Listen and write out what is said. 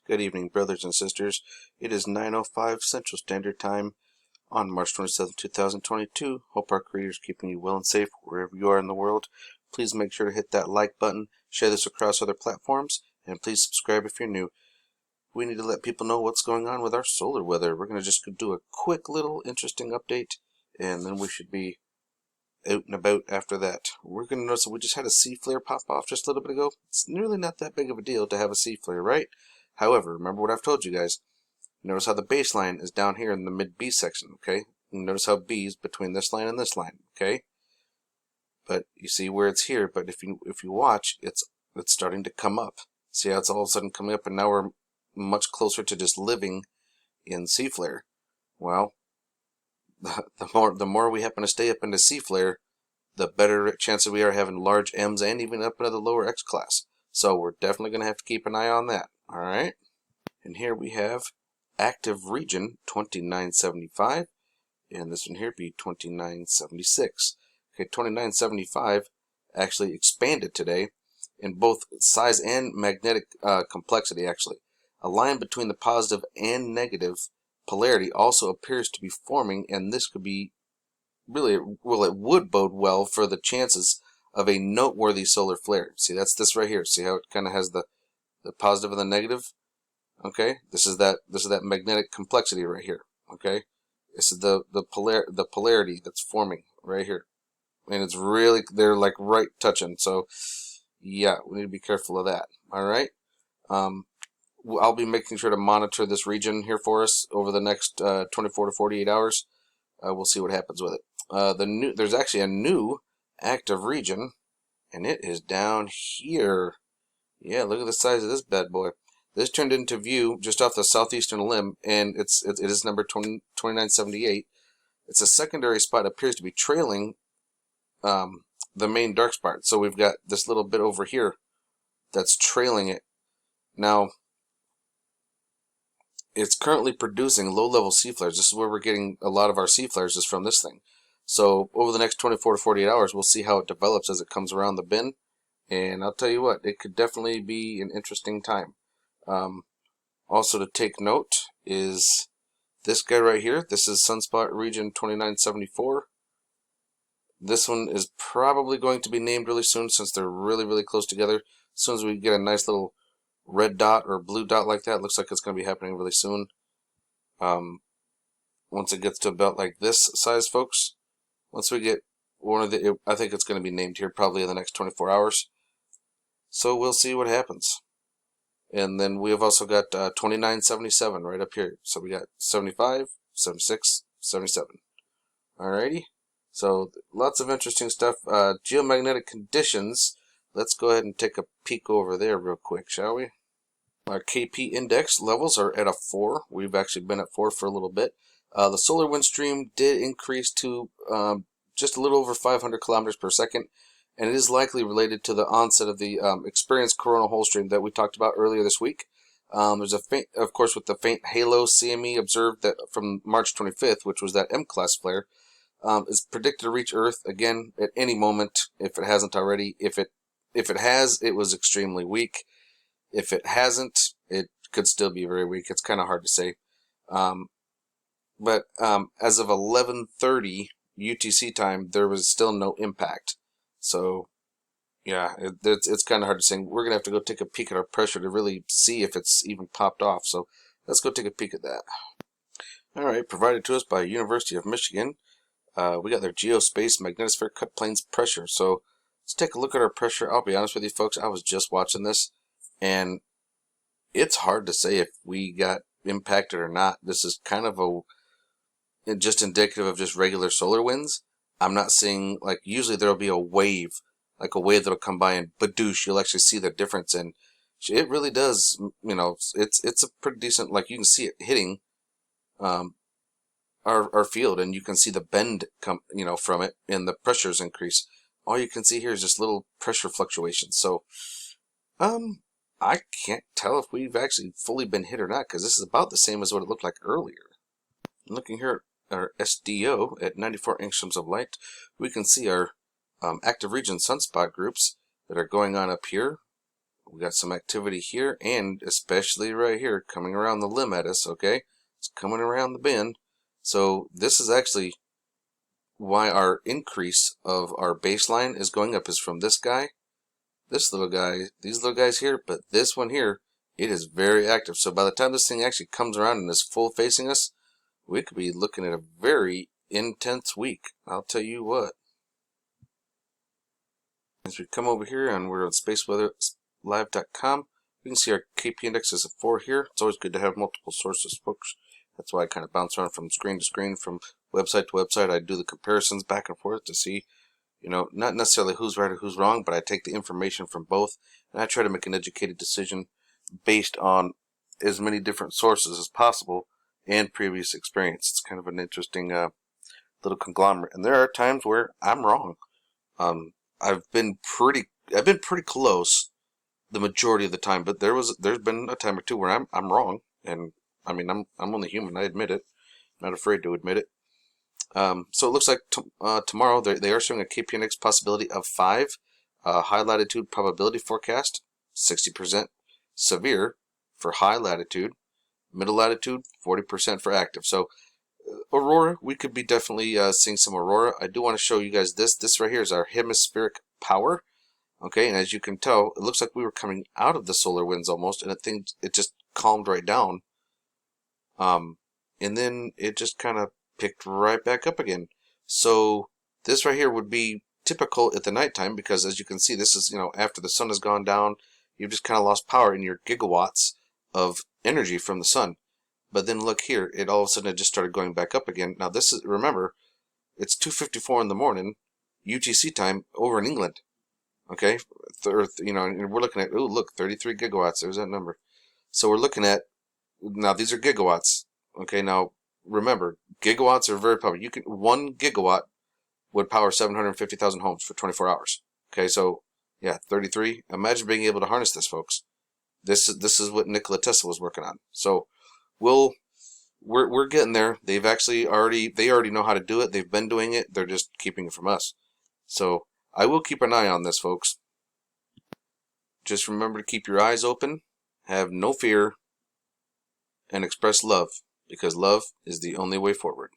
Good evening, brothers and sisters. It is 9:05 Central Standard Time on March 27, 2022. Hope our Creator is keeping you well and safe wherever you are in the world. Please make sure to hit that like button, share this across other platforms, and please subscribe if you're new. We need to let people know what's going on with our solar weather. We're going to just do a quick little interesting update, and then we should be out and about after that. We're going to notice that we just had a C flare pop off just a little bit ago. It's really not that big of a deal to have a C flare, right? However, remember what I've told you guys. Notice how the baseline is down here in the mid B section, okay? And notice how B is between this line and this line, okay? But you see where it's here, but if you watch, it's starting to come up. See how it's all of a sudden coming up, and now we're much closer to just living in C flare. Well, the more we happen to stay up into C flare, the better chances we are having large M's and even up into the lower X class. So we're definitely going to have to keep an eye on that. Alright? And here we have active region 2975, and this one here be 2976. Okay, 2975 actually expanded today in both size and magnetic complexity, actually. A line between the positive and negative polarity also appears to be forming, and this could be really, well, it would bode well for the chances of a noteworthy solar flare. See, that's this right here. See how it kind of has the positive and the negative? Okay, this is that magnetic complexity right here. Okay, this is the polarity that's forming right here, and it's really, they're like right touching. So yeah, we need to be careful of that. All right. I'll be making sure to monitor this region here for us over the next 24 to 48 hours. We'll see what happens with it. There's actually a new active region, and it is down here. Yeah, look at the size of this bad boy. This turned into view just off the southeastern limb, and it is number 2978. It's a secondary spot. It appears to be trailing the main dark spot. So we've got this little bit over here that's trailing it. Now, it's currently producing low-level C flares. This is where we're getting a lot of our C flares, is from this thing. So over the next 24 to 48 hours, we'll see how it develops as it comes around the bend. And I'll tell you what, it could definitely be an interesting time. Also to take note is this guy right here. This is Sunspot Region 2974. This one is probably going to be named really soon, since they're really, really close together. As soon as we get a nice little red dot or blue dot like that, looks like it's going to be happening really soon. Once it gets to about like this size, folks, once we get one of the, I think it's going to be named here probably in the next 24 hours. So we'll see what happens. And then we have also got 2977 right up here. So we got 75, 76, 77. Alrighty. So lots of interesting stuff. Geomagnetic conditions. Let's go ahead and take a peek over there real quick, shall we? Our KP index levels are at a 4. We've actually been at 4 for a little bit. The solar wind stream did increase to just a little over 500 kilometers per second, and it is likely related to the onset of the experienced coronal hole stream that we talked about earlier this week. There's a faint, of course, with the faint halo CME observed that from March 25th, which was that M-class flare, is predicted to reach Earth again at any moment if it hasn't already. If it has, it was extremely weak. If it hasn't, it could still be very weak. It's kind of hard to say. But as of 11:30 UTC time, there was still no impact. So yeah, it's kind of hard to say. We're going to have to go take a peek at our pressure to really see if it's even popped off. So let's go take a peek at that. Alright, provided to us by University of Michigan. We got their Geospace Magnetosphere Cut Planes Pressure. So let's take a look at our pressure. I'll be honest with you folks, I was just watching this, and it's hard to say if we got impacted or not. This is kind of just indicative of just regular solar winds. I'm not seeing, like, usually there'll be a wave, like a wave that'll come by and badoosh, you'll actually see the difference, and it really does, you know, it's a pretty decent, like, you can see it hitting our field, and you can see the bend come, you know, from it, and the pressures increase. All you can see here is just little pressure fluctuations. So I can't tell if we've actually fully been hit or not, because this is about the same as what it looked like earlier. Looking here at our SDO at 94 angstroms of light, we can see our active region sunspot groups that are going on up here. We got some activity here, and especially right here, coming around the limb at us, okay? It's coming around the bend. So this is actually why our increase of our baseline is going up, is from this guy, this little guy, these little guys here, but this one here, it is very active. So by the time this thing actually comes around and is full facing us, we could be looking at a very intense week. I'll tell you what. As we come over here and we're on spaceweatherlive.com, we can see our KP index is a 4 here. It's always good to have multiple sources, folks. That's why I kind of bounce around from screen to screen, from website to website. I do the comparisons back and forth to see, you know, not necessarily who's right or who's wrong, but I take the information from both and I try to make an educated decision based on as many different sources as possible and previous experience. It's kind of an interesting little conglomerate, and there are times where I'm wrong. I've been pretty close the majority of the time, but there's been a time or two where I'm wrong, and I mean I'm only human. I admit it. I'm not afraid to admit it. So it looks like tomorrow they are showing a KPNX possibility of 5, high latitude probability forecast, 60% severe for high latitude, middle latitude 40% for active. So aurora, we could be definitely seeing some aurora. I do want to show you guys this. This right here is our hemispheric power. Okay, and as you can tell, it looks like we were coming out of the solar winds almost, and it just calmed right down. And then it just kind of picked right back up again. So this right here would be typical at the nighttime, because as you can see, this is, you know, after the sun has gone down, you've just kind of lost power in your gigawatts of energy from the sun. But then look here, it all of a sudden it just started going back up again. Now this is, remember, it's 2:54 in the morning, UTC time over in England. Okay, you know, and we're looking at, oh look, 33 gigawatts. There's that number. So we're looking at, now these are gigawatts. Okay, now remember, gigawatts are very powerful. 1 gigawatt would power 750,000 homes for 24 hours. Okay, so yeah, 33. Imagine being able to harness this, folks. This is what Nikola Tesla was working on. So we're getting there. They already know how to do it. They've been doing it. They're just keeping it from us. So I will keep an eye on this, folks. Just remember to keep your eyes open, have no fear, and express love, because love is the only way forward.